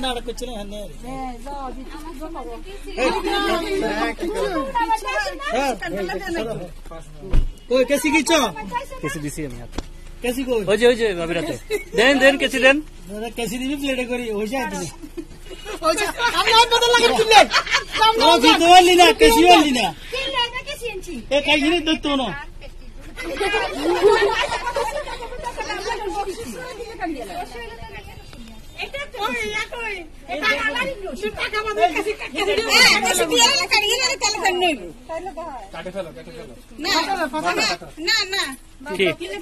নাটক করছে না হ্যাঁ ওই কেসি কিছো কেসি দিছি আমি হাতে কেসি কই ওই যে ভাবিরাতে দেন কেসি দেন কেসি দিবি প্লেটে করি ওই যায় তুমি ওই যে আমি আর বদল লাগে প্লেট ও ভিতরলি না কেসি ওলি না কেসি আনছি এ কাই গিনি দত্তো না এটা কই ইয়া কই এটা আমারই দোষ টাকা আমাদের কাছে কেসি কেসি দিয়ে কাড়িয়ে না তাহলে কেন নেব কাটে ফেলো না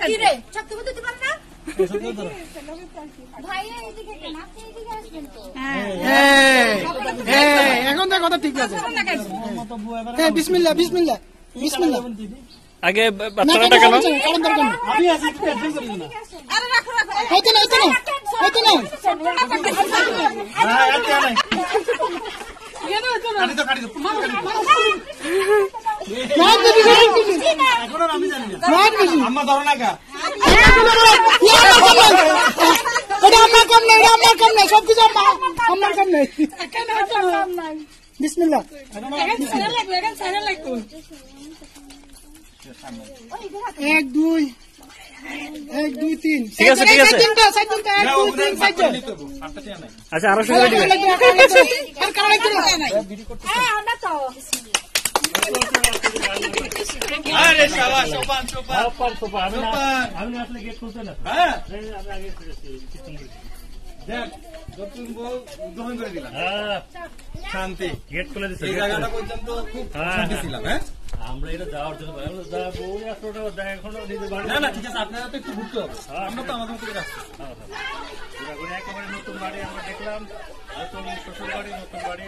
কি রে চক্কু দিতে পার না ভাই এইদিকে কেন আপনি এইদিকে আসবেন তো হ্যাঁ এখন তো কথা ঠিক আছে হ্যাঁ বিসমিল্লাহ আগে বাচ্চাটা কেন আমি আছি একটু টেনশন করি না আরে রাখো হয়তো না হ্যাঁ আচ্ছা নাই কাটি দাও এখন আমি জানি না আম্মা ধরো না কা এটা আমার কাম নাই সবকিছু আমার কাম নাই বিসমিল্লাহ এক দুই 3 ঠিক আছে আচ্ছা আরো শুরু করে দিবেন আরে শাবাশ সোপান আমি আসলে গেট খুলতে না হ্যাঁ আমি আগে দেখ নতুন বল উদ্বোধন করে দিলাম শান্তি গেট খুলে দিছে এই জায়গাটা পর্যন্ত খুব শান্তি ছিলাম হ্যাঁ আমরা এটা যাওয়ার জন্য বউ আসলে এখনো নিজের বাড়ি না ঠিক আছে আপনারা তো একটু ঘুরতে হবে আমরা তো আমাদের মতো করে আসছি একেবারে নতুন বাড়ি আমরা দেখলাম নতুন শ্বশুর বাড়ি নতুন বাড়ি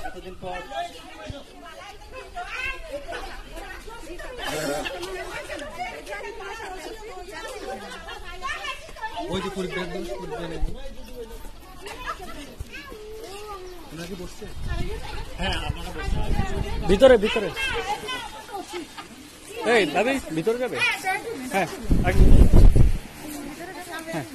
এতদিন পর ওই যে পরিবার বসছে হ্যাঁ আপনারা ভিতরে এই ভাবি ভিতরে যাবে হ্যাঁ হ্যাঁ